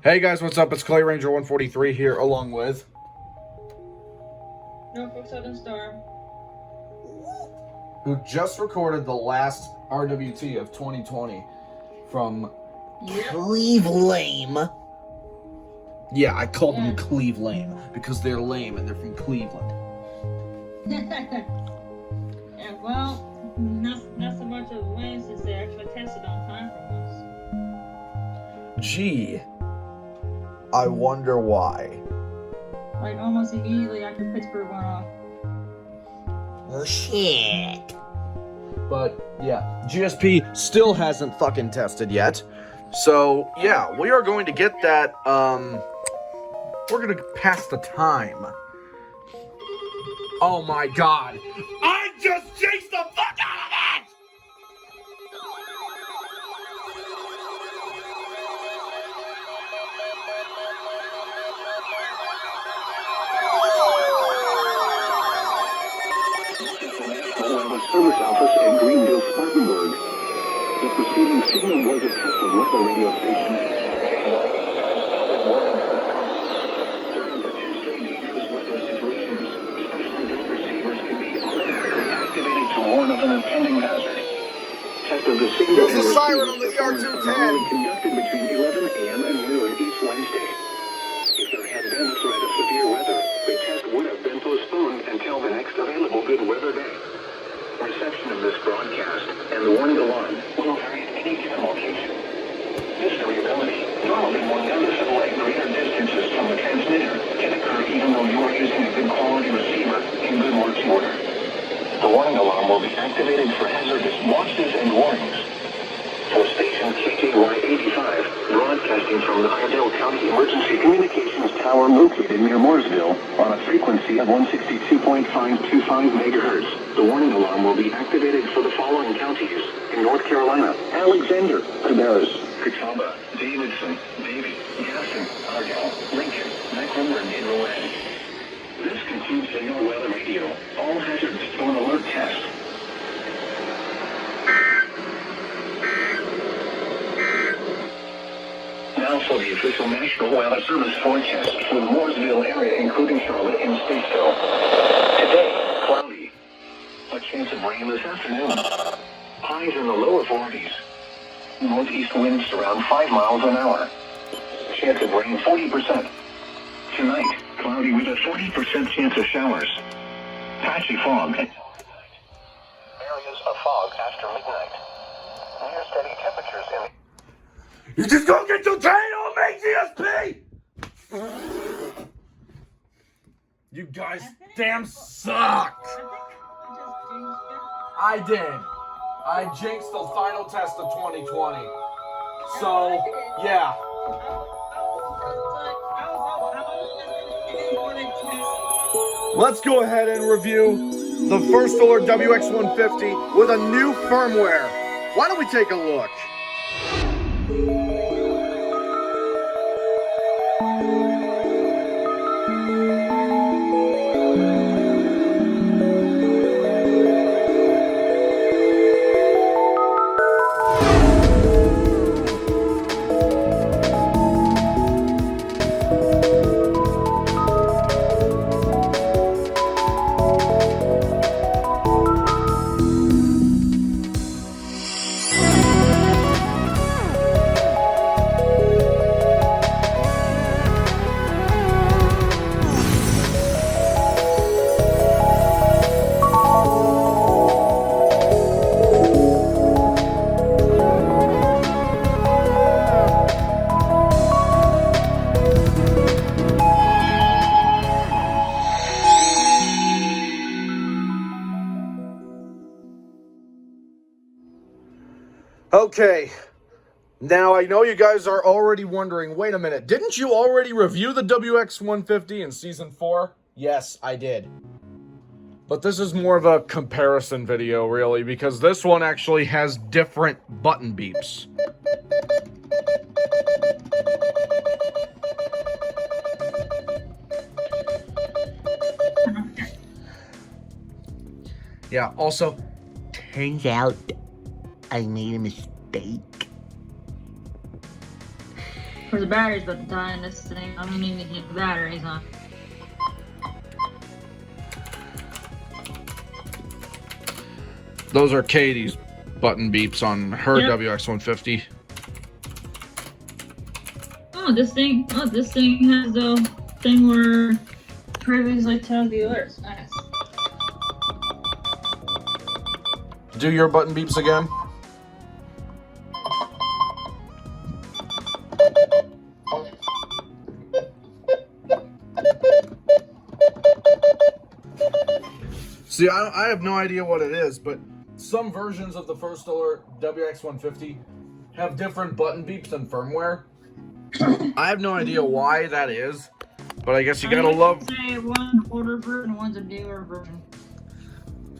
Hey guys, what's up? It's Clay Ranger 143 here, along with Norfolk Southern Star, who just recorded the last RWT of 2020 from Cleveland. Yeah, I called them Cleve Lame because they're lame and they're from Cleveland. Yeah, well, not so much of a win since they actually tested on time for once. Gee, I wonder why. Like almost immediately after Pittsburgh went off. Oh shit. But yeah, GSP still hasn't fucking tested yet. So yeah, we are going to get that, we're gonna pass the time. Oh my god. I just chased the fuck out of it! Service office in Greenville, Spartanburg. The preceding signal was a test of weather radio station. During potentially dangerous weather situations, special receivers can be activated to warn of an impending hazard. Test of the signal There's a siren on the ER210. conducted between 11 a.m. and noon each Wednesday. If there had been a threat of severe weather, the test would have been postponed until the next available good weather day. Reception of this broadcast and the warning alarm will vary at any given location. This variability, normally more noticeable at greater distances from the transmitter, can occur even though you are using a good quality receiver in good working order. The warning alarm will be activated for hazardous watches and warnings. For station KJY85, broadcasting from the Untitled County Emergency Communications Tower located near Mooresville on a frequency of 162.525 megahertz. The warning alarm will be activated for the following counties in North Carolina: Alexander, Cabarrus, Catawba, Davidson, Davie, Gaston, Argyle, Lincoln, Mecklenburg, and Rowan. This concludes the Your Weather Radio. All hazards on alert test. Now for the official National Weather Service forecast for the Mooresville area, including Charlotte and Statesville. Today, cloudy. A chance of rain this afternoon. Highs in the lower 40s. Northeast winds around 5 miles an hour. Chance of rain 40%. Tonight, cloudy with a 40% chance of showers. Patchy fog. Areas of fog after midnight. Near steady temperatures in the... You just gonna get your train on me, GSP! You guys damn suck! I did. I jinxed the final test of 2020. So, yeah. Let's go ahead and review the FirstAlert WX150 with a new firmware. Why don't we take a look? Okay, now I know you guys are already wondering, wait a minute, didn't you already review the WX150 in Season 4? Yes, I did. But this is more of a comparison video, really, because this one actually has different button beeps. Yeah, also, Turns out I made a mistake. for the batteries about to die in this thing. I'm gonna need to get the batteries on. Those are Katie's button beeps on her Yep. WX150. Oh, this thing has the thing where previously tells the alerts. Nice. Do your button beeps again. See, I have no idea what it is, but some versions of the FirstAlert WX150 have different button beeps and firmware. I have no idea why that is, but I guess you gotta love. Say one's older version, one's a newer version.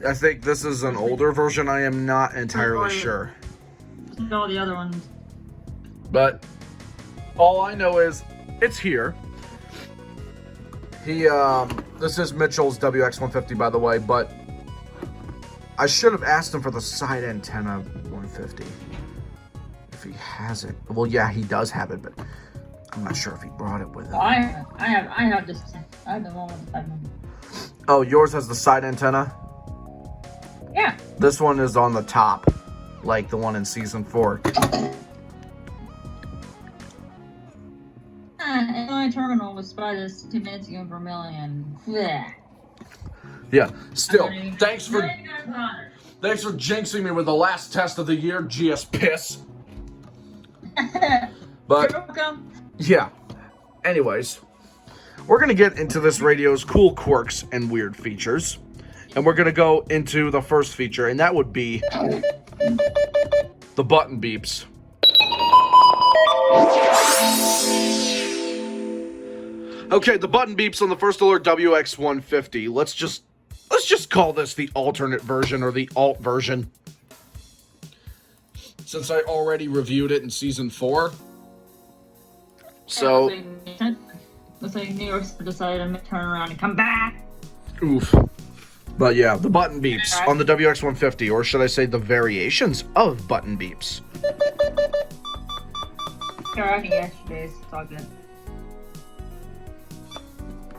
I think this is an older version. I am not entirely sure. All the other ones. But all I know is it's here. This is Mitchell's WX150, by the way, but I should have asked him for the side antenna 150. If he has it. Well, yeah, he does have it, but I'm not sure if he brought it with him. I have this. I have the one with the side one. Oh, yours has the side antenna? Yeah. This one is on the top, like the one in season 4. And my terminal was spotted 2 minutes ago for a million. Blech. Yeah, still, thanks for $99. jinxing me with the last test of the year, GS Piss. But, You're welcome. yeah. Anyways, we're going to get into this radio's cool quirks and weird features. And we're going to go into the first feature, and that would be the button beeps. Okay, the button beeps on the FirstAlert WX150. Let's just call this the alternate version or the alt version, since I already reviewed it in season 4. So, looks like New York decided to turn around and come back. oof. But yeah, the button beeps on the WX150, or should I say the variations of button beeps. Here, I can get yesterday's. It's all good.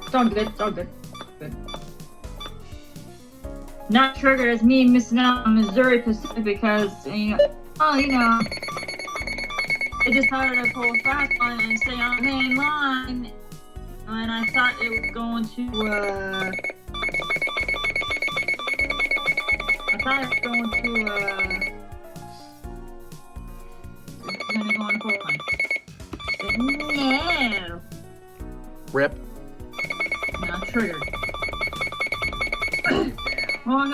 It's all good. It's all good. Good. Not triggered as me missing out on Missouri Pacific because, they decided to pull a fast one and stay on the main line. And I thought it was going to, it's gonna go on the full line. No! Rip. Now triggered. Well, he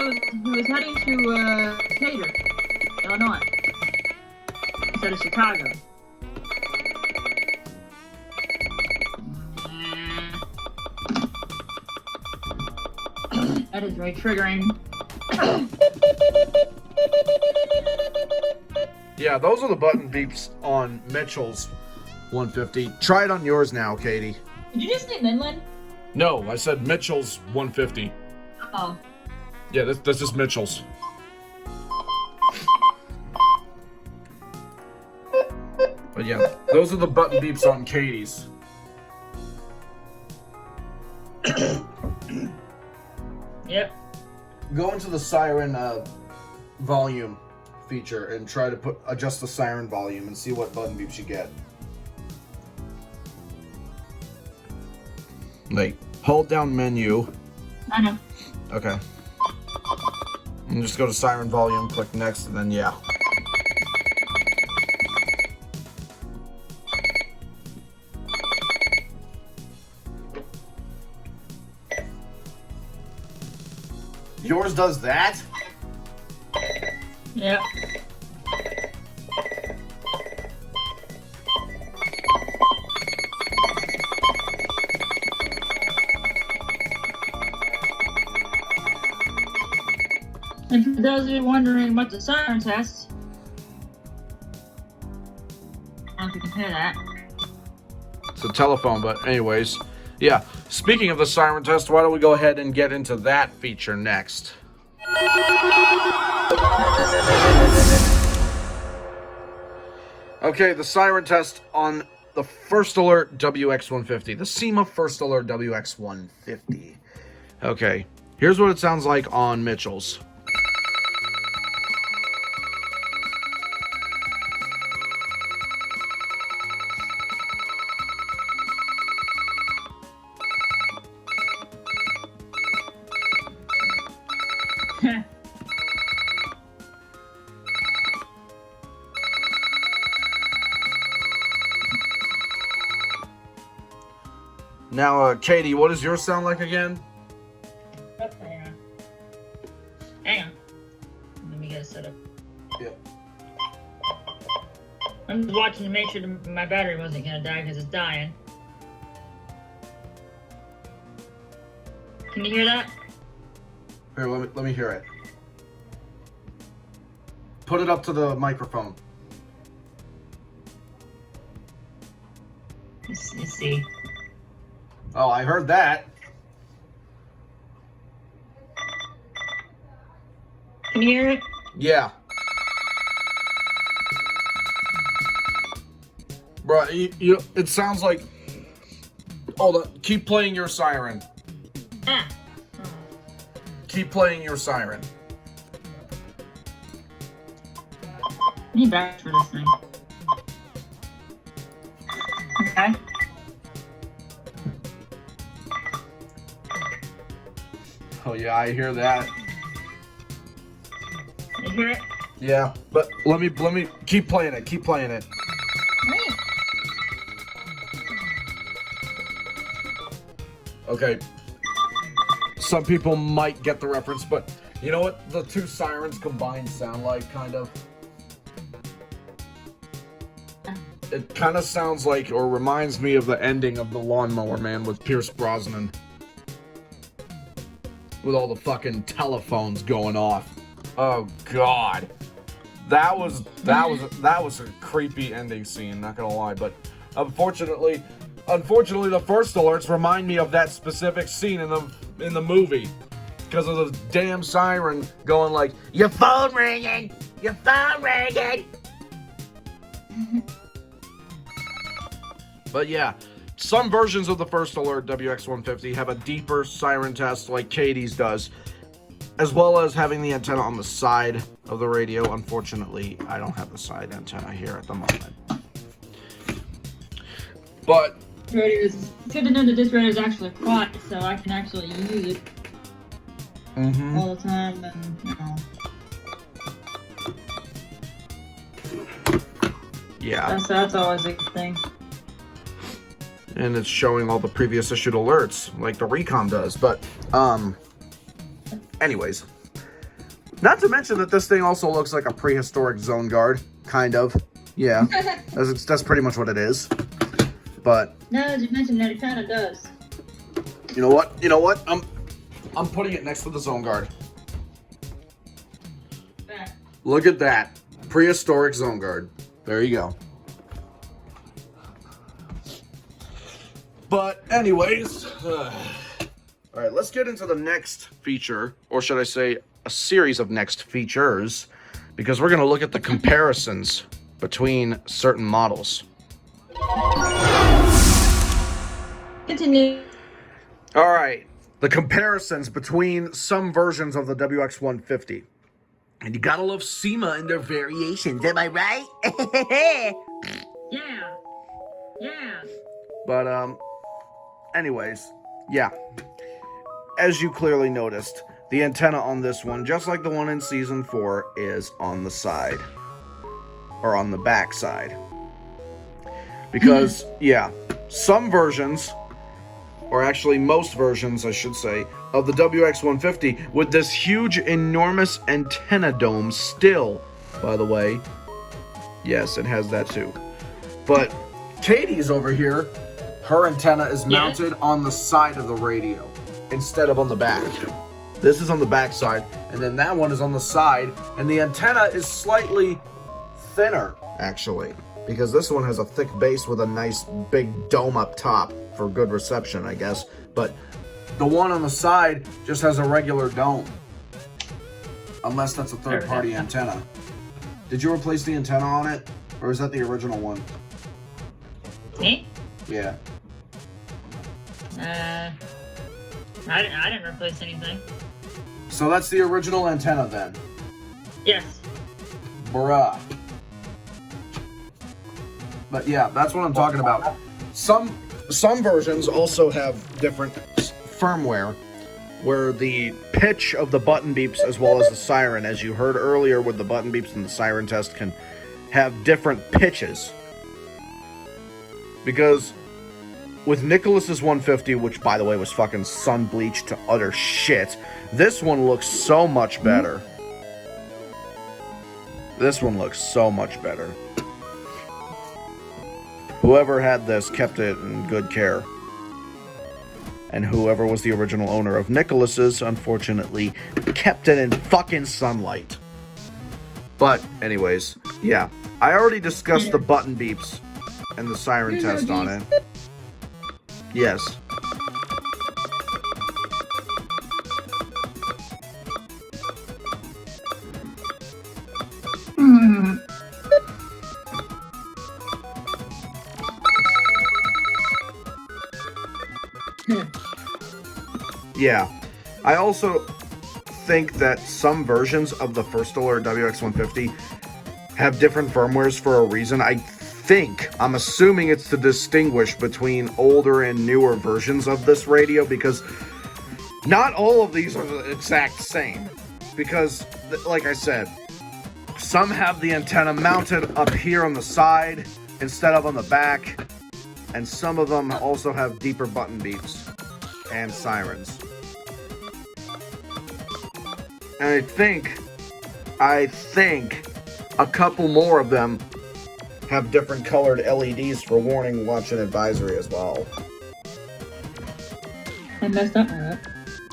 was heading to Decatur, Illinois, instead of Chicago. That is very triggering. Yeah, those are the button beeps on Mitchell's 150. Try it on yours now, Katie. Did you just say Midland? No, I said Mitchell's 150. Oh. Yeah, this is Mitchell's. But yeah, those are the button beeps on Katie's. Yep. Go into the Siren volume feature and try to adjust the Siren volume and see what button beeps you get. Like, hold down menu. I know. Okay. And just go to Siren volume, click next, and then yeah. Yours does that? Yep. And for those of you wondering about the Siren Test, I don't know if you can hear that. It's a telephone, but anyways. Yeah, speaking of the Siren Test, why don't we go ahead and get into that feature next. Okay, the Siren Test on the First Alert WX150, the Sima FirstAlert WX150. Okay, here's what it sounds like on Mitchell's. Now, Katie, what does yours sound like again? Oh, hang on. Let me get it set up. Yeah. I'm just watching to make sure my battery wasn't gonna die because it's dying. Can you hear that? Here, let me hear it. Put it up to the microphone. Let's see. Oh, I heard that. Can you hear it? Yeah. Bro, it sounds like... Hold on, keep playing your siren. Ah. Keep playing your siren. I need batteries for this thing. Okay. Oh yeah, I hear that. You hear it? Yeah, but let me keep playing it. Keep playing it. Right. Okay. Some people might get the reference, but you know what the two sirens combined sound like, kind of? It kind of sounds like, or reminds me of the ending of The Lawnmower Man with Pierce Brosnan. With all the fucking telephones going off. Oh God. That was a creepy ending scene, not gonna lie, but unfortunately the first alerts remind me of that specific scene in the movie. Because of the damn siren going like, your phone ringing! Your phone ringing! But yeah, some versions of the First Alert WX150 have a deeper siren test like Katie's does, as well as having the antenna on the side of the radio. Unfortunately, I don't have the side antenna here at the moment. But It's good to know that this radio is actually quiet, so I can actually use it all the time, and you know. Yeah. That's always a good thing. And it's showing all the previous issued alerts, like the Recom does. But, anyways. Not to mention that this thing also looks like a prehistoric zone guard, kind of. Yeah, that's pretty much what it is. But No, as you mentioned that, it kind of does. you know what? I'm putting it next to the zone guard. Back. Look at that. Prehistoric zone guard. There you go. But anyways, all right, let's get into the next feature, or should I say a series of next features, because we're going to look at the comparisons between certain models. Continue. All right, the comparisons between some versions of the WX150. And you gotta love Sima and their variations, am I right? Yeah. Yeah. But, anyways, yeah. As you clearly noticed, the antenna on this one, just like the one in Season 4, is on the side. Or on the back side. Because, yeah, some versions, or actually most versions, I should say, of the WX150 with this huge, enormous antenna dome still, by the way. Yes, it has that too. But Katie's over here, her antenna is mounted on the side of the radio instead of on the back. This is on the back side, and then that one is on the side, and the antenna is slightly thinner, actually, because this one has a thick base with a nice big dome up top for good reception, I guess. But the one on the side just has a regular dome. Unless that's a third-party antenna. Did you replace the antenna on it? Or is that the original one? Me? Yeah. I didn't replace anything. So that's the original antenna then. Yes. Bruh. But yeah, that's what I'm talking about. Some versions also have different firmware where the pitch of the button beeps as well as the siren, as you heard earlier with the button beeps and the siren test, can have different pitches. Because with Nicholas's 150, which by the way was fucking sun bleached to utter shit, this one looks so much better. This one looks so much better. Whoever had this kept it in good care. And whoever was the original owner of Nicholas's, unfortunately, kept it in fucking sunlight. But, anyways, yeah. I already discussed the button beeps and the siren test on it. Yes. Yeah. I also think that some versions of the FirstAlert WX150 have different firmwares for a reason. I'm assuming it's to distinguish between older and newer versions of this radio, because not all of these are the exact same. Because, like I said, some have the antenna mounted up here on the side instead of on the back, and some of them also have deeper button beeps and sirens. And I think a couple more of them have different colored LEDs for warning, watch, and advisory as well. I messed up my up.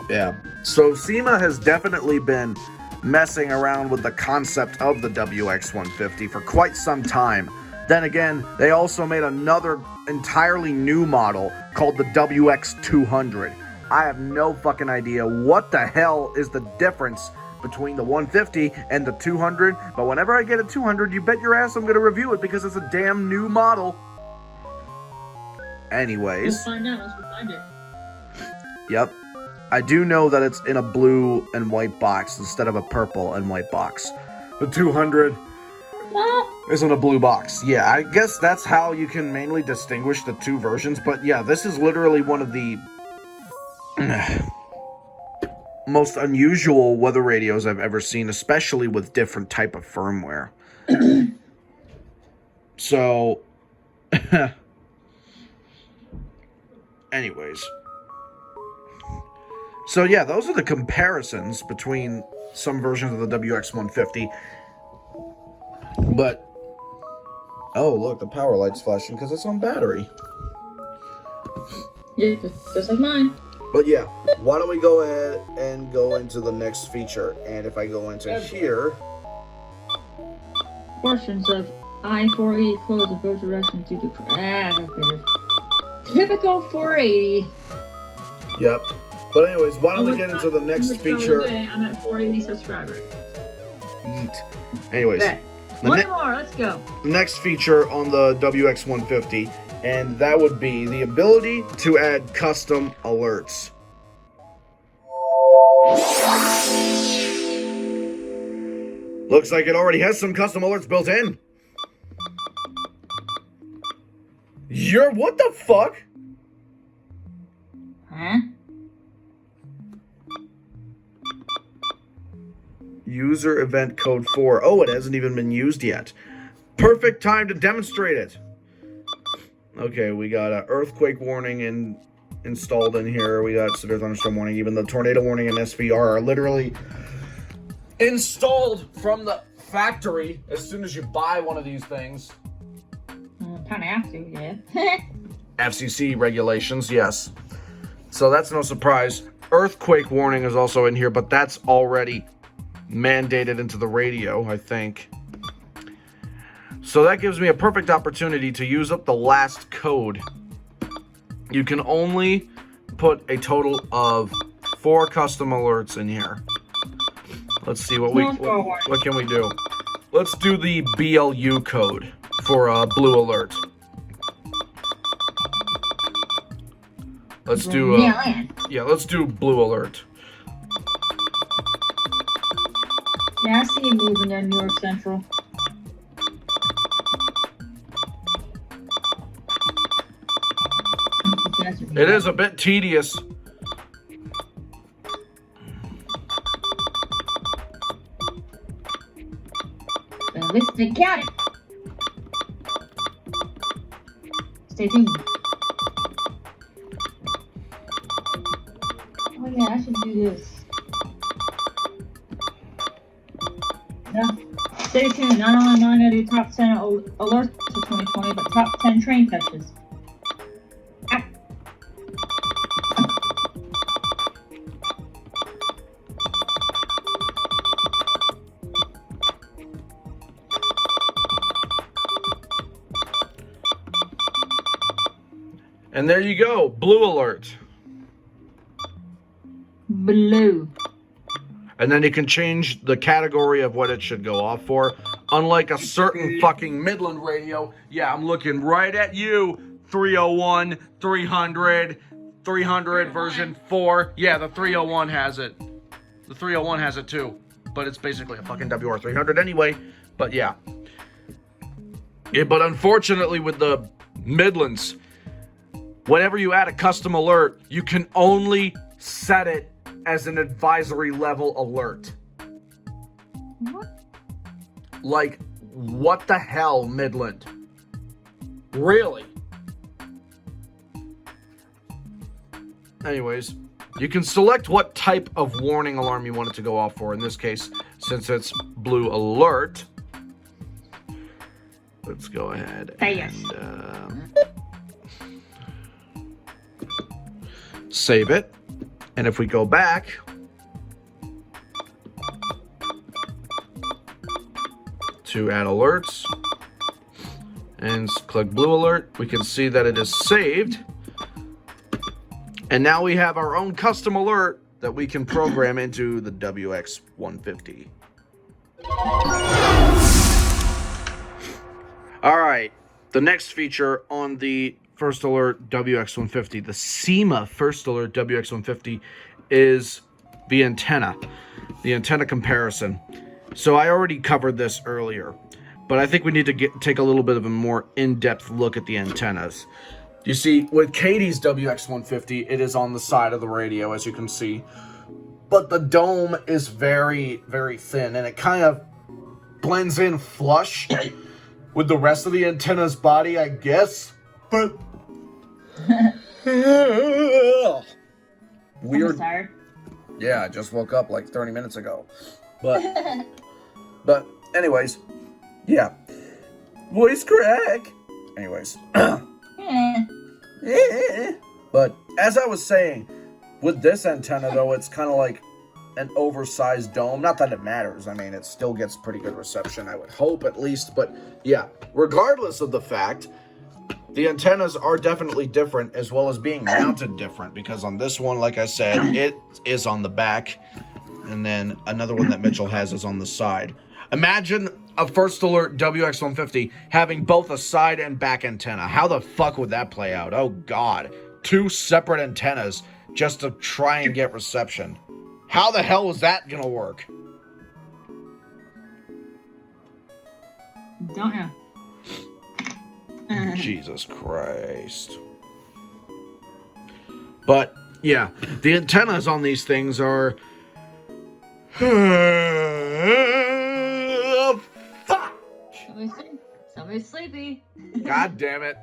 Yeah. So Sima has definitely been messing around with the concept of the WX150 for quite some time. Then again, they also made another entirely new model called the WX200. I have no fucking idea what the hell is the difference between the 150 and the 200, but whenever I get a 200, you bet your ass I'm gonna review it because it's a damn new model. Anyways. We'll find out once we find it. Yep. I do know that it's in a blue and white box instead of a purple and white box. The 200 is in a blue box. Yeah, I guess that's how you can mainly distinguish the two versions, but yeah, this is literally one of the most unusual weather radios I've ever seen, especially with different type of firmware. So, anyways. So yeah, those are the comparisons between some versions of the WX150. But, oh look, the power light's flashing because it's on battery. Yeah, just like mine. But yeah, why don't we go ahead and go into the next feature. And if I go into here... Portions of I-480 closed in both directions due to typical 480. Yep. But anyways, why don't we get into the next feature? I'm at 480 subscribers. Eat. Anyways, One more, let's go. next feature on the WX150, and that would be the ability to add custom alerts. Looks like it already has some custom alerts built in. What the fuck? Huh? User event code 4. Oh, it hasn't even been used yet. Perfect time to demonstrate it. Okay, we got an earthquake warning installed in here. We got severe thunderstorm warning. Even the tornado warning and SVR are literally installed from the factory as soon as you buy one of these things. Kind of have to, yeah. FCC regulations, yes. So that's no surprise. Earthquake warning is also in here, but that's already mandated into the radio, I think. So that gives me a perfect opportunity to use up the last code. You can only put a total of 4 custom alerts in here. Let's see what can we do. Let's do the BLU code for a blue alert. Let's do let's do blue alert. Yeah, I see you moving there, New York Central. It is a bit tedious. At least we got it. Stay tuned. Oh yeah, I should do this. Yeah. Stay tuned. Not only am I gonna do top 10 alerts for 2020, but top 10 train touches. Ah. And there you go, blue alert. Blue. And then you can change the category of what it should go off for. Unlike a certain fucking Midland radio. Yeah, I'm looking right at you. 301, 300, 300 version 4. Yeah, the 301 has it. The 301 has it too. But it's basically a fucking WR300 anyway. But yeah. But unfortunately with the Midlands, whenever you add a custom alert, you can only set it as an advisory level alert. What? Like, what the hell, Midland? Really? Anyways, you can select what type of warning alarm you want it to go off for. In this case, since it's blue alert, let's go ahead and save it. And if we go back, to add alerts and click blue alert, we can see that it is saved. And now we have our own custom alert that we can program into the WX150. All right, the next feature on the FirstAlert WX150, the Sima FirstAlert WX150, is the antenna comparison. So I already covered this earlier, but I think we need to take a little bit of a more in-depth look at the antennas. You see, with Katie's WX150, it is on the side of the radio, as you can see, but the dome is very, very thin, and it kind of blends in flush with the rest of the antenna's body, I guess. But weird. Tired. Yeah, I just woke up like 30 minutes ago. But anyways, yeah. Voice crack. Anyways. But as I was saying, with this antenna though, it's kind of like an oversized dome. Not that it matters. I mean, it still gets pretty good reception, I would hope at least. But yeah, regardless of the fact, the antennas are definitely different, as well as being mounted different, because on this one, like I said, it is on the back, and then another one that Mitchell has is on the side. Imagine a FirstAlert WX150 having both a side and back antenna. How the fuck would that play out? Oh god. 2 separate antennas just to try and get reception. How the hell is that gonna work? Don't know. Jesus Christ. But, yeah, the antennas on these things are... fuck! Somebody's sleepy. God damn it.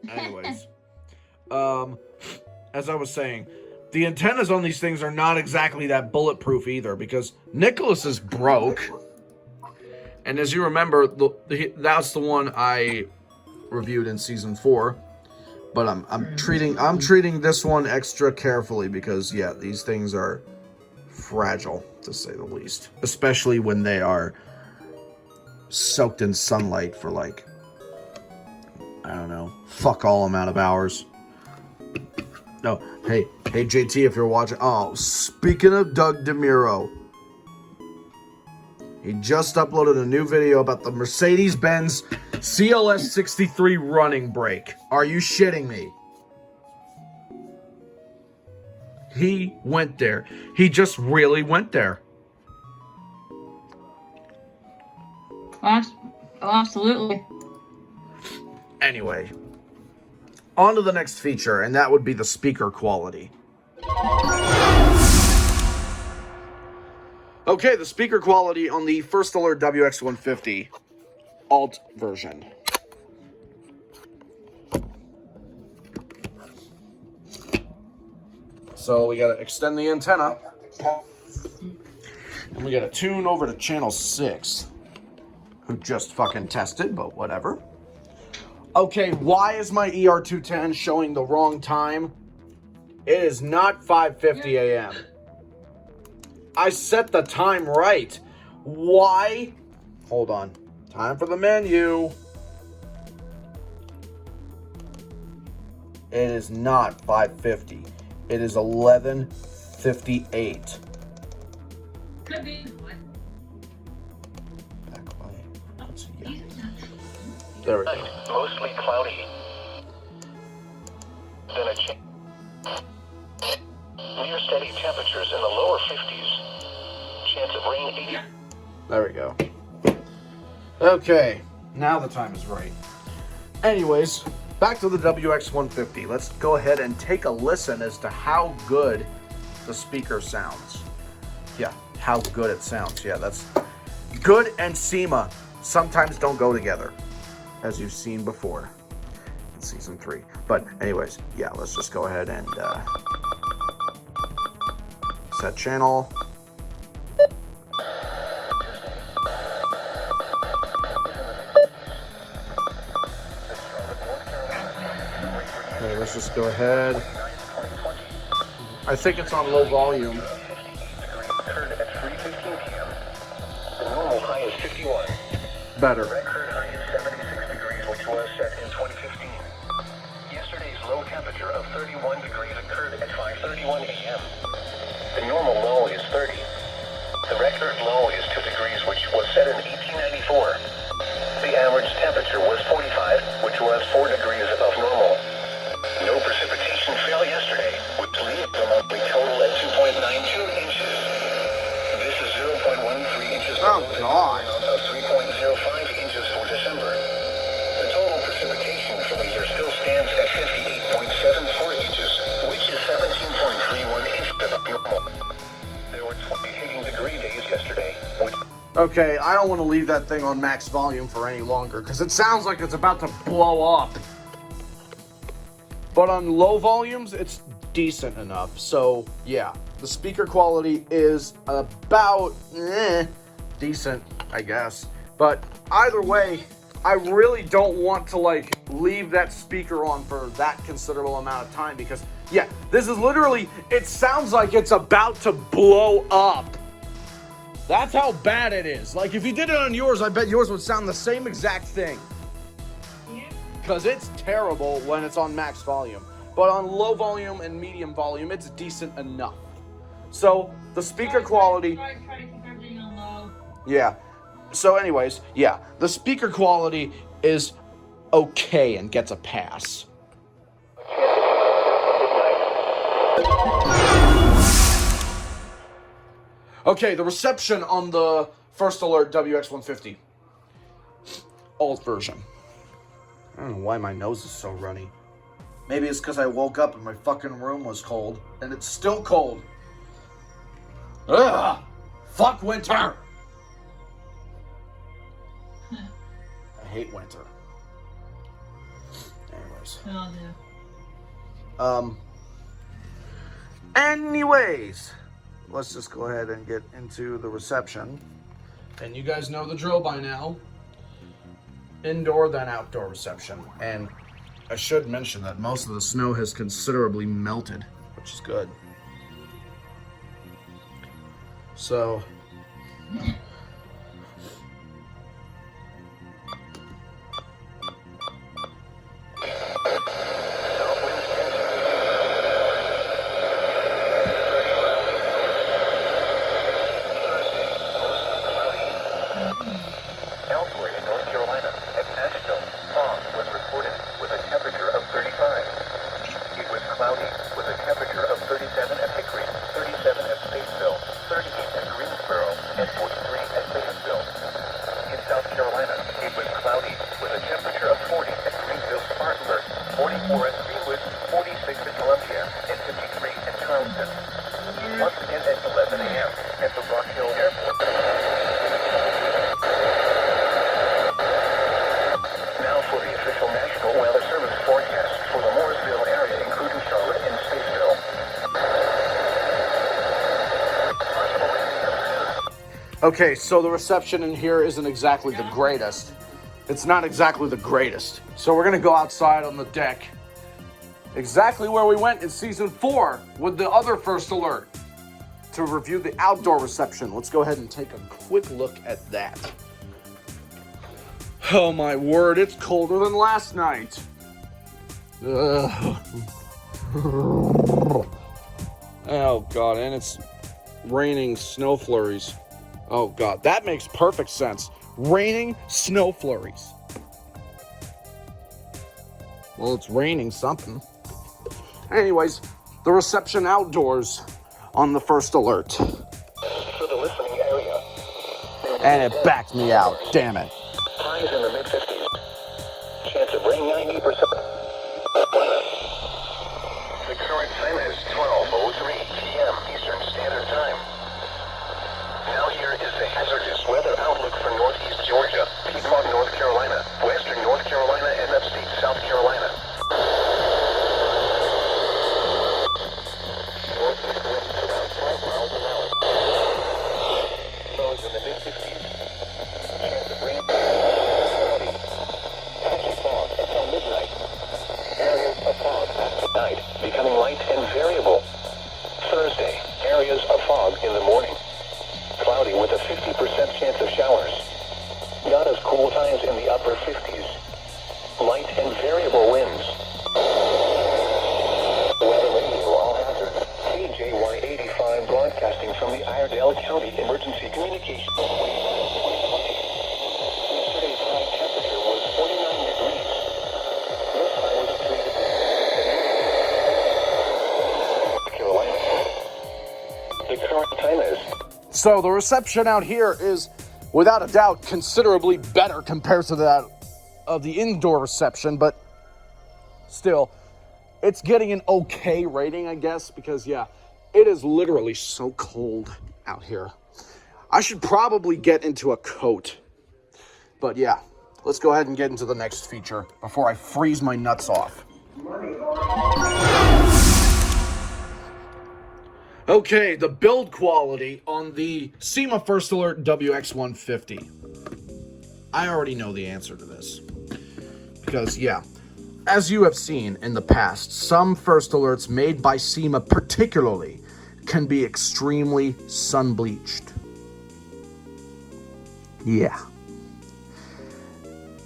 Anyways. As I was saying, the antennas on these things are not exactly that bulletproof either, because Nicholas is broke. And as you remember, that's the one I reviewed in season 4. But I'm treating this one extra carefully because yeah, these things are fragile to say the least, especially when they are soaked in sunlight for like, I don't know, fuck all amount of hours. No, hey JT, if you're watching. Oh, speaking of Doug DeMuro, he just uploaded a new video about the Mercedes-Benz CLS 63 running brake. Are you shitting me? He went there. He just really went there. Oh, absolutely. Anyway, on to the next feature, and that would be the speaker quality. Okay, the speaker quality on the FirstAlert WX150 Alt version. So we gotta extend the antenna, and we gotta tune over to channel 6, who just fucking tested, but whatever. Okay, why is my ER210 showing the wrong time? It is not 5:50 a.m. I set the time right. Why? Hold on. Time for the menu. It is not 5:50. It is 11:58. Could be. Back away. Let's see. Yeah. There we go. Mostly cloudy. Then a near steady temperatures in the lower 50s. Chance of rain 80. There we go. Okay, now the time is right. Anyways, back to the WX150. Let's go ahead and take a listen as to how good the speaker sounds. Yeah, how good it sounds. Yeah, that's good, and Sima sometimes don't go together, as you've seen before in season 3. But anyways, yeah, let's just go ahead and set channel. Okay, let's just go ahead. I think it's on low volume. Occurred at 3:15 p.m. The normal high is 51. Better. Record high is 76 degrees, which was set in 2015. Yesterday's low temperature of 31 degrees occurred at 5:31 a.m. The normal low is 30. The record low is 2 degrees, which was set in 1894. The average temperature was 45, which was 4 degrees above normal. No precipitation fell yesterday, which leaves the monthly total at 2.92 inches. This is 0.13 inches Oh, God. of 3.05 inches for December. The total precipitation for the year still stands at 58.74 inches, which is 17.31 inches above normal. There were 20 hitting degree days yesterday, which Okay, I don't want to leave that thing on max volume for any longer, because it sounds like it's about to blow up. But on low volumes, it's decent enough. So, yeah, the speaker quality is about decent, I guess. But either way, I really don't want to, like, leave that speaker on for that considerable amount of time, because, yeah, this is literally, it sounds like it's about to blow up. That's how bad it is. Like, if you did it on yours, I bet yours would sound the same exact thing. Because it's terrible when it's on max volume. But on low volume and medium volume, it's decent enough. So, the speaker quality... Try to keep everything on low. Yeah. So anyways, yeah. The speaker quality is okay and gets a pass. Okay, the reception on the FirstAlert WX150 Alt version. I don't know why my nose is so runny. Maybe it's because I woke up and my fucking room was cold. And it's still cold. Ugh! Fuck winter! I hate winter. Anyways. Oh, yeah. Anyways. Let's just go ahead and get into the reception. And you guys know the drill by now. Indoor, then outdoor reception. And I should mention that most of the snow has considerably melted, which is good. So... Elsewhere in North Carolina, at Nashville, fog was reported with a temperature of 35. It was cloudy with a temperature of 37 at Hickory. 44 at Greenwood, 46 at Columbia, and 53 at Charleston. Once again at 11 a.m. at the Rock Hill Airport. Now for the official National Weather Service forecast for the Mooresville area, including Charlotte and Statesville. Okay, so the reception in here isn't exactly the greatest. It's not exactly the greatest. So we're gonna go outside on the deck. Exactly where we went in season 4 with the other First Alert to review the outdoor reception. Let's go ahead and take a quick look at that. Oh my word, it's colder than last night. Ugh. Oh God, and it's raining snow flurries. Oh God, that makes perfect sense. Raining snow flurries. Well, it's raining something. Anyways, the reception outdoors on the First Alert. For the listening area. And it backed me out, damn it. Highs in the mid-50s. Chance of rain 90%. The current time is 12:03 p.m. Eastern Standard Time. Now here is the hazardous weather outlook for northeast Georgia, Piedmont, North Carolina, western North Carolina, and upstate South Carolina. Northeast winds around 5 miles an hour. Lows in the mid-50s. Chance of rain. Cloudy. Patchy fog until midnight. Areas of fog after night, becoming light and variable. Thursday, areas of fog in the morning. Cloudy with a 50% chance of showers. Not as cool times in the upper 50s. Light and variable winds. Weather radio all hazard. KJY85 broadcasting from the Iredell County Emergency Communications. Yesterday's high temperature was 49 degrees. This high was treated in Carolina. The current time is So the reception out here is, without a doubt, considerably better compared to that of the indoor reception, but still, it's getting an okay rating, I guess, because yeah, it is literally so cold out here. I should probably get into a coat, but yeah, let's go ahead and get into the next feature before I freeze my nuts off. Okay, the build quality on the Sima FirstAlert WX150. I already know the answer to this. Because, yeah, as you have seen in the past, some First Alerts made by Sima particularly can be extremely sun-bleached. Yeah.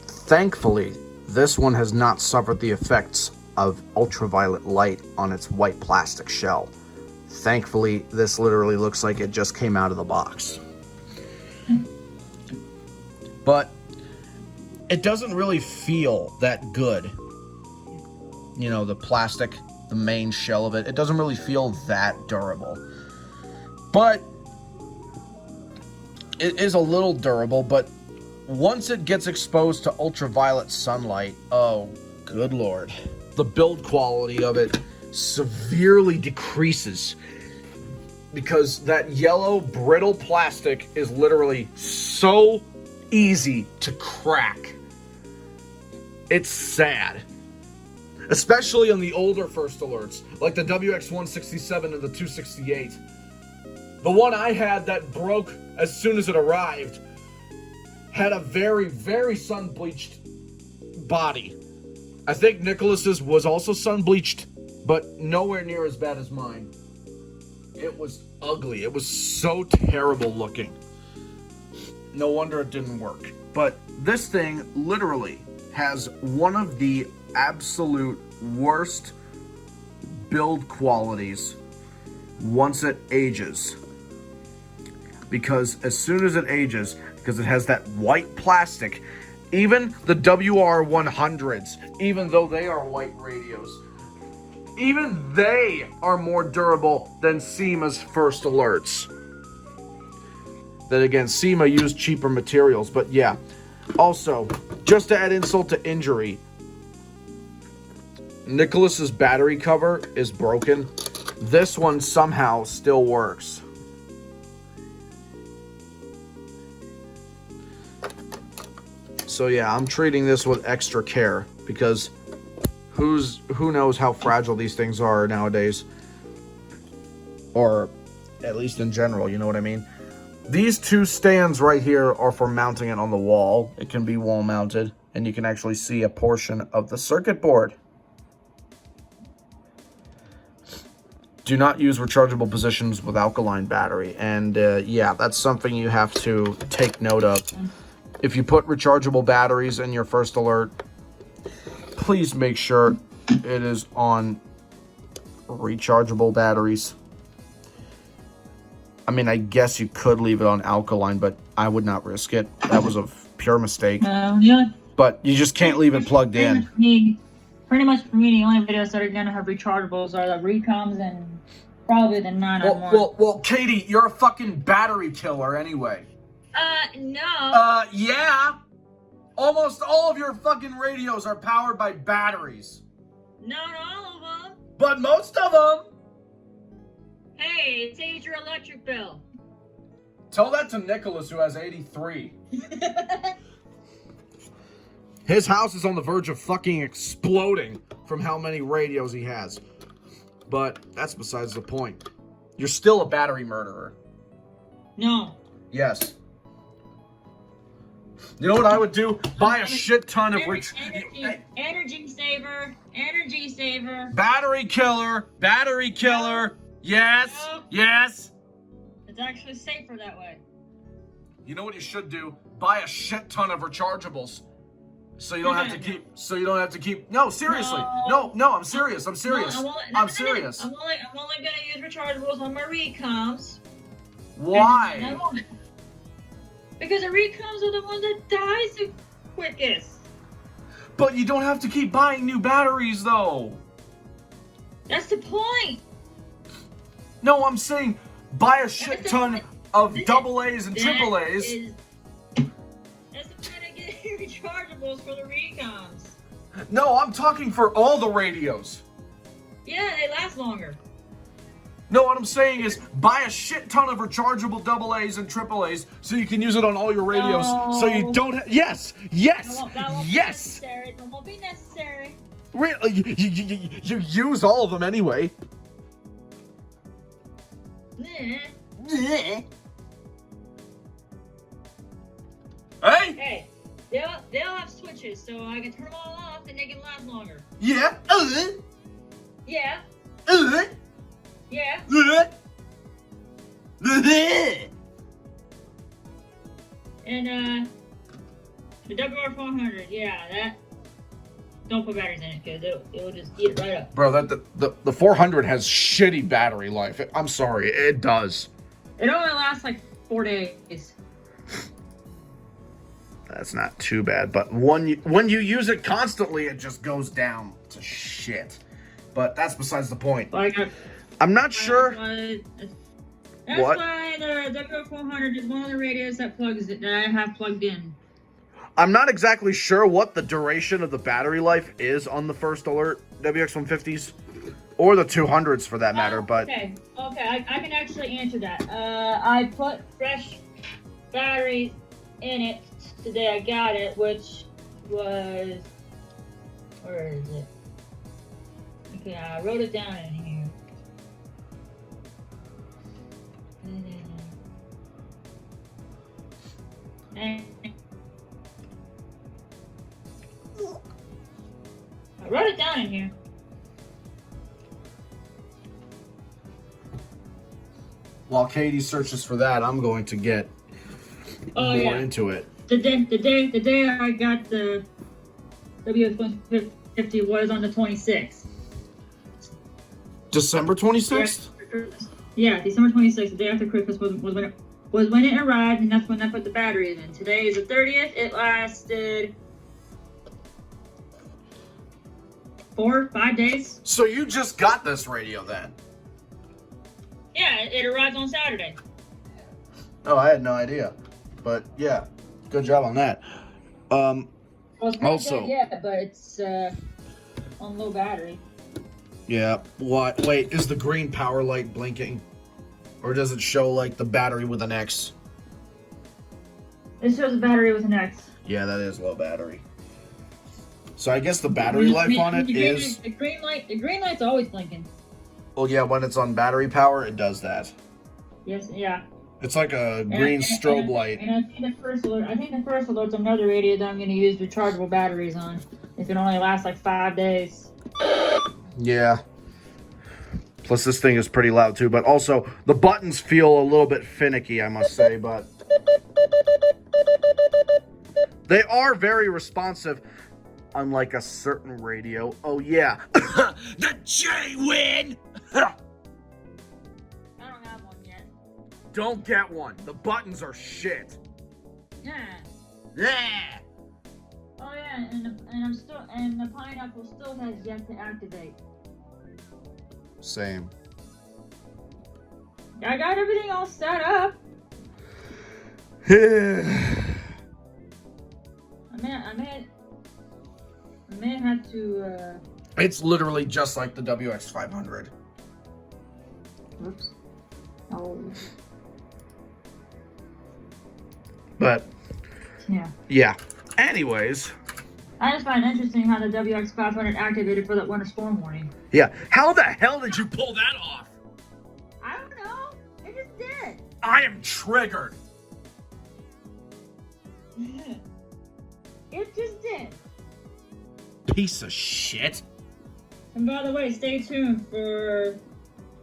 Thankfully, this one has not suffered the effects of ultraviolet light on its white plastic shell. Thankfully, this literally looks like it just came out of the box. But it doesn't really feel that good. You know, the plastic, the main shell of it, it doesn't really feel that durable. But it is a little durable, but once it gets exposed to ultraviolet sunlight, oh, good lord. The build quality of it severely decreases because that yellow brittle plastic is literally so easy to crack. It's sad. Especially on the older First Alerts, like the WX167 and the 268. The one I had that broke as soon as it arrived had a very, very sun-bleached body. I think Nicholas's was also sun-bleached, but nowhere near as bad as mine. It was ugly. It was so terrible looking. No wonder it didn't work. But this thing literally has one of the absolute worst build qualities once it ages. Because as soon as it ages, because it has that white plastic, even the WR100s, even though they are white radios, even they are more durable than Sima's First Alerts. Then again, Sima used cheaper materials, but yeah. Also, just to add insult to injury, Nicholas's battery cover is broken. This one somehow still works. So yeah, I'm treating this with extra care because who knows how fragile these things are nowadays. Or at least in general, you know what I mean? These two stands right here are for mounting it on the wall. It can be wall mounted, and you can actually see a portion of the circuit board. Do not use rechargeable positions with alkaline battery. And yeah, that's something you have to take note of. If you put rechargeable batteries in your First Alert, please make sure it is on rechargeable batteries. I mean, I guess you could leave it on alkaline, but I would not risk it. That was a pure mistake. Yeah. But you just can't leave it plugged in. Pretty much for me, the only videos that are going to have rechargeables are the recoms and probably the 911. Well, Katie, you're a fucking battery killer anyway. No. Yeah. Almost all of your fucking radios are powered by batteries. Not all of them. But most of them. Hey, it saves your electric bill. Tell that to Nicholas, who has 83. His house is on the verge of fucking exploding from how many radios he has. But that's besides the point. You're still a battery murderer. No. Yes. You know what I would do? Buy a shit ton of Energy saver. Energy saver. Battery killer. Battery killer. Yes. No. Yes. It's actually safer that way. You know what you should do? Buy a shit ton of rechargeables. So you don't have to keep. No, seriously. No, I'm serious. I'm serious. I'm serious. I'm only gonna use rechargeables on my recoms. Why? Because the recoms are the ones that dies the quickest. But you don't have to keep buying new batteries, though. That's the point. No, I'm saying buy a shit ton of AA's and AAA's. That's the point of getting rechargeables for the recoms. No, I'm talking for all the radios. Yeah, they last longer. No, what I'm saying is buy a shit ton of rechargeable AA's and AAA's so you can use it on all your radios. No. So you don't. Yes. That won't be necessary. That won't be necessary. Really, you use all of them anyway. Nah. Hey. They'll have switches, so I can turn them all off and they can last longer. Yeah. Yeah. Yeah. And the WR400, yeah, that. Don't put batteries in it, because it'll just eat it right up. Bro, the 400 has shitty battery life. I'm sorry, it does. It only lasts like 4 days. That's not too bad, but when you use it constantly, it just goes down to shit. But that's besides the point. I'm not sure. That's why the WR400 is one of the radios that I have plugged in. I'm not exactly sure what the duration of the battery life is on the First Alert WX150s, or the 200s for that matter, but... Okay, I can actually answer that. I put fresh batteries in it today. I got it, which was... Where is it? Okay, I wrote it down in here. I wrote it down in here. While Katie searches for that, I'm going to get more into it. The day I got the WX150 was on the 26th. December 26th? Yeah, December 26th, the day after Christmas was when it arrived, and that's when I put the batteries in. Today is the 30th. It lasted 4-5 days. So you just got this radio then? Yeah, it arrived on Saturday. Oh, I had no idea. But yeah, good job on that. Well, it's not Also- dead yet, but it's on on low battery. Yeah. What? Wait, is the green power light blinking? Or does it show like the battery with an X? It shows the battery with an X. Yeah, that is low battery. So I guess the battery life on it is... The green light's always blinking. Well, yeah, when it's on battery power, it does that. Yes, yeah. It's like a green strobe light. And I think the first alert's another radio that I'm going to use rechargeable batteries on. It can only last like 5 days. Yeah. Plus, this thing is pretty loud too. But also, the buttons feel a little bit finicky, I must say. But they are very responsive, unlike a certain radio. Oh yeah, the J-Win. I don't have one yet. Don't get one. The buttons are shit. Yeah. Yeah. Oh yeah, and the pineapple still has yet to activate. Same. I got everything all set up. I may have to. It's literally just like the WX500. Oops. Oh. But Yeah. yeah. Anyways. I just find it interesting how the WX500 activated for that winter storm warning. Yeah. How the hell did you pull that off? I don't know. It just did. I am triggered. It just did. Piece of shit. And by the way, stay tuned for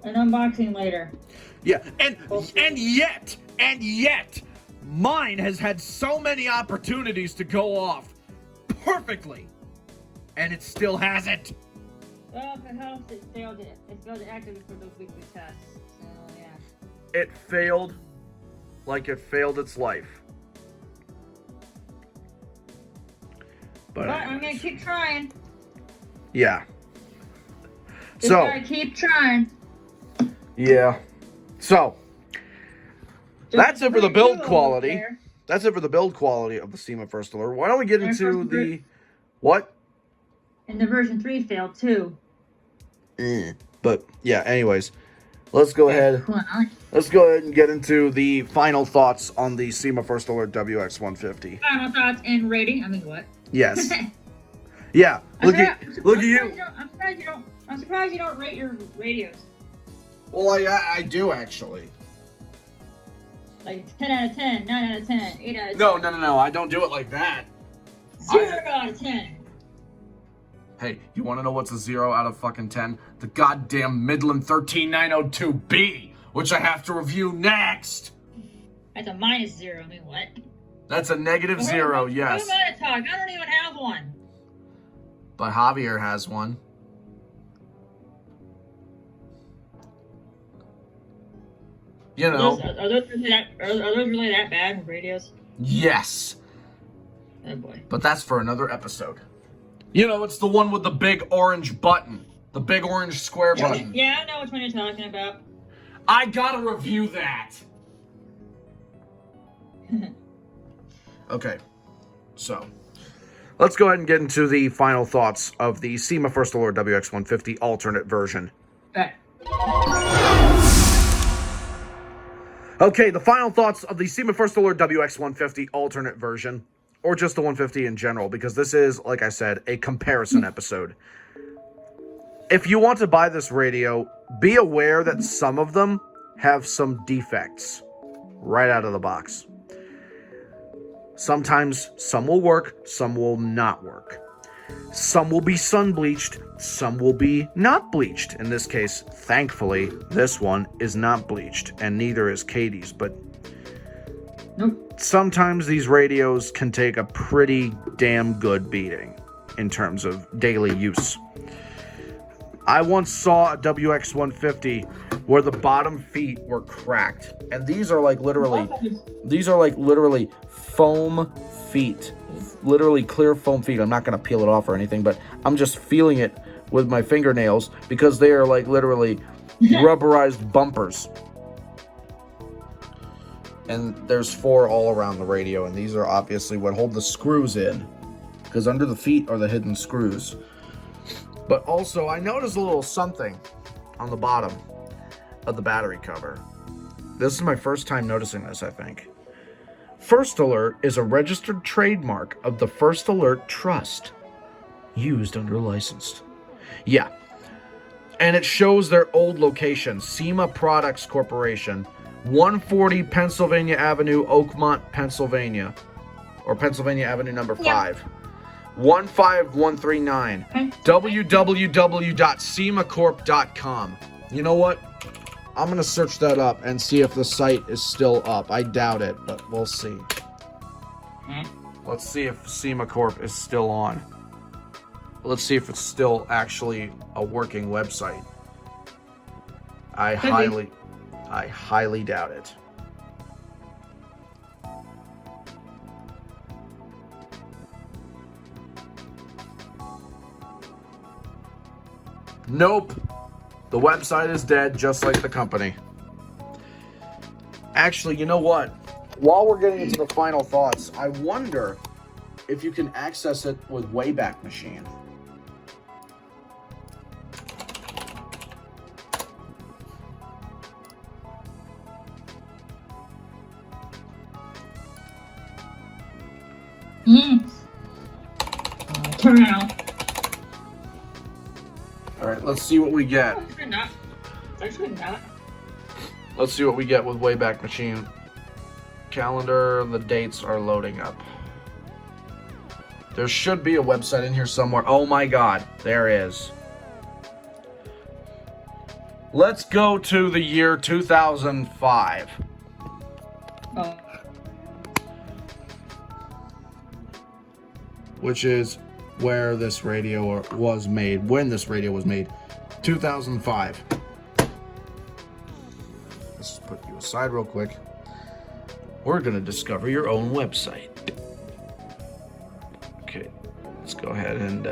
an unboxing later. Yeah, and yet, mine has had so many opportunities to go off perfectly, and it still hasn't. Well, if it helps, it failed to activate for those weekly tests. So yeah. It failed like it failed its life. But I'm gonna keep trying. yeah. Just So gotta keep trying. yeah. So that's it for the build Over quality. there. That's it for the build quality of the Sima FirstAlert. Why don't we get into the what? And the version 3 failed too. But yeah, anyways, let's go ahead. Let's go ahead and get into the final thoughts on the Sima FirstAlert WX150. Final thoughts and rating. I mean, what? Yes. Yeah. Look at you. I'm surprised you don't rate your radios. Well, I do actually. Like 10 out of 10, 9 out of 10, 8 out of 10. No. I don't do it like that. 0 out of 10. Hey, you want to know what's a 0 out of fucking 10? The goddamn Midland 13902B, which I have to review next. That's a -0. I mean, what? That's a -0, yes. Who am I to talk? I don't even have one. But Javier has one. You know. Are those really that bad with radios? Yes. Oh boy. But that's for another episode. You know, it's the one with the big orange button. The big orange square button. Yeah, I know which one you're talking about. I gotta review that. Okay. So, let's go ahead and get into the final thoughts of the Sima FirstAlert WX150 Alternate version. Okay. Okay, the final thoughts of the Sima FirstAlert WX150 Alternate version, or just the 150 in general, because this is, like I said, a comparison episode. If you want to buy this radio, be aware that some of them have some defects right out of the box. Sometimes some will work, some will not work. Some will be sun bleached, some will be not bleached. In this case, thankfully, this one is not bleached, and neither is Katie's, but Nope. sometimes these radios can take a pretty damn good beating in terms of daily use. I once saw a WX150 where the bottom feet were cracked, and these are like literally foam feet, literally clear foam feet. I'm not gonna peel it off or anything, but I'm just feeling it with my fingernails because they are like literally rubberized bumpers. And there's 4 all around the radio, and these are obviously what hold the screws in, because under the feet are the hidden screws. But also, I noticed a little something on the bottom of the battery cover. This is my first time noticing this, I think. First Alert is a registered trademark of the First Alert Trust, used under licensed. Yeah. And it shows their old location, Sima Products Corporation, 140 Pennsylvania Avenue, Oakmont, Pennsylvania. Or Pennsylvania Avenue number 5. 15139. www.simacorp.com. You know what? I'm going to search that up and see if the site is still up. I doubt it, but we'll see. Let's see if Sima Corp is still on. Let's see if it's still actually a working website. I highly doubt it. Nope. The website is dead, just like the company. Actually, you know what? While we're getting into the final thoughts, I wonder if you can access it with Wayback Machine. Turn around. All right, let's see what we get. Actually not. Let's see what we get with Wayback Machine. Calendar, the dates are loading up. There should be a website in here somewhere. Oh my God, there is. Let's go to the year 2005. Oh. Which is where this radio was made, when this radio was made, 2005. Let's just put you aside real quick. We're gonna discover your own website. Okay, let's go ahead and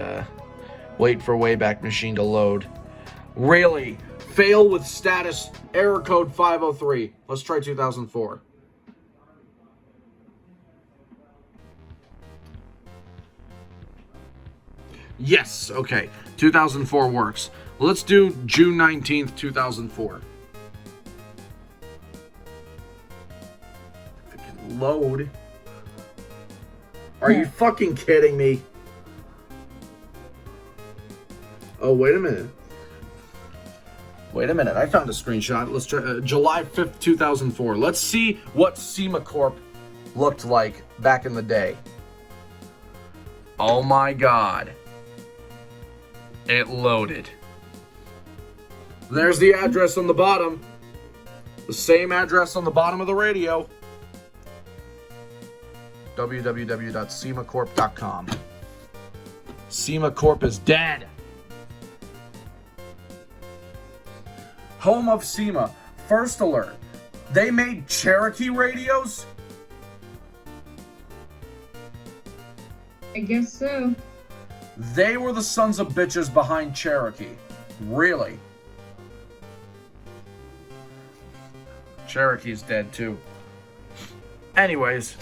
wait for Wayback Machine to load. Really? Fail with status, error code 503. Let's try 2004. Yes, okay. 2004 works. Let's do June 19th, 2004. If it can load. Are you fucking kidding me? Oh, wait a minute. Wait a minute. I found a screenshot. Let's try July 5th, 2004. Let's see what Sima Corp looked like back in the day. Oh my God. It loaded. There's the address on the bottom. The same address on the bottom of the radio. www.simacorp.com. Sima Corp is dead. Home of Sima. First Alert. They made Cherokee radios? I guess so. They were the sons of bitches behind Cherokee. Really? Cherokee's dead too. Anyways,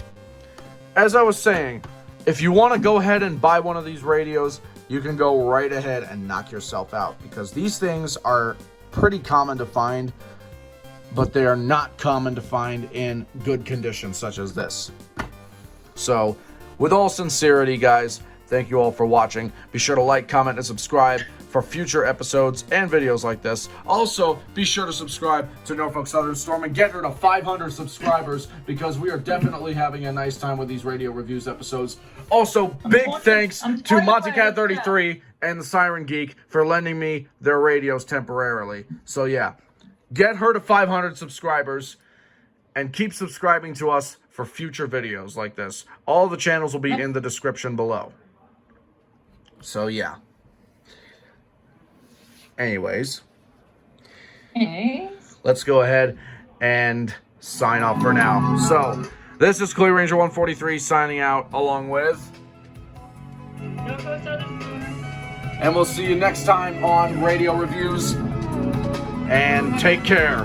as I was saying, if you want to go ahead and buy one of these radios, you can go right ahead and knock yourself out, because these things are pretty common to find, but they are not common to find in good condition such as this. So, with all sincerity, guys, thank you all for watching. Be sure to like, comment, and subscribe for future episodes and videos like this. Also, be sure to subscribe to Norfolk Southern Storm and get her to 500 subscribers, because we are definitely having a nice time with these radio reviews episodes. Also, big thanks to MontyCat33 and the Siren Geek for lending me their radios temporarily. So yeah, get her to 500 subscribers and keep subscribing to us for future videos like this. All the channels will be in the description below. So yeah. Anyways, let's go ahead and sign off for now. So, this is Clear Ranger 143 signing out, along with... And we'll see you next time on Radio Reviews. And take care.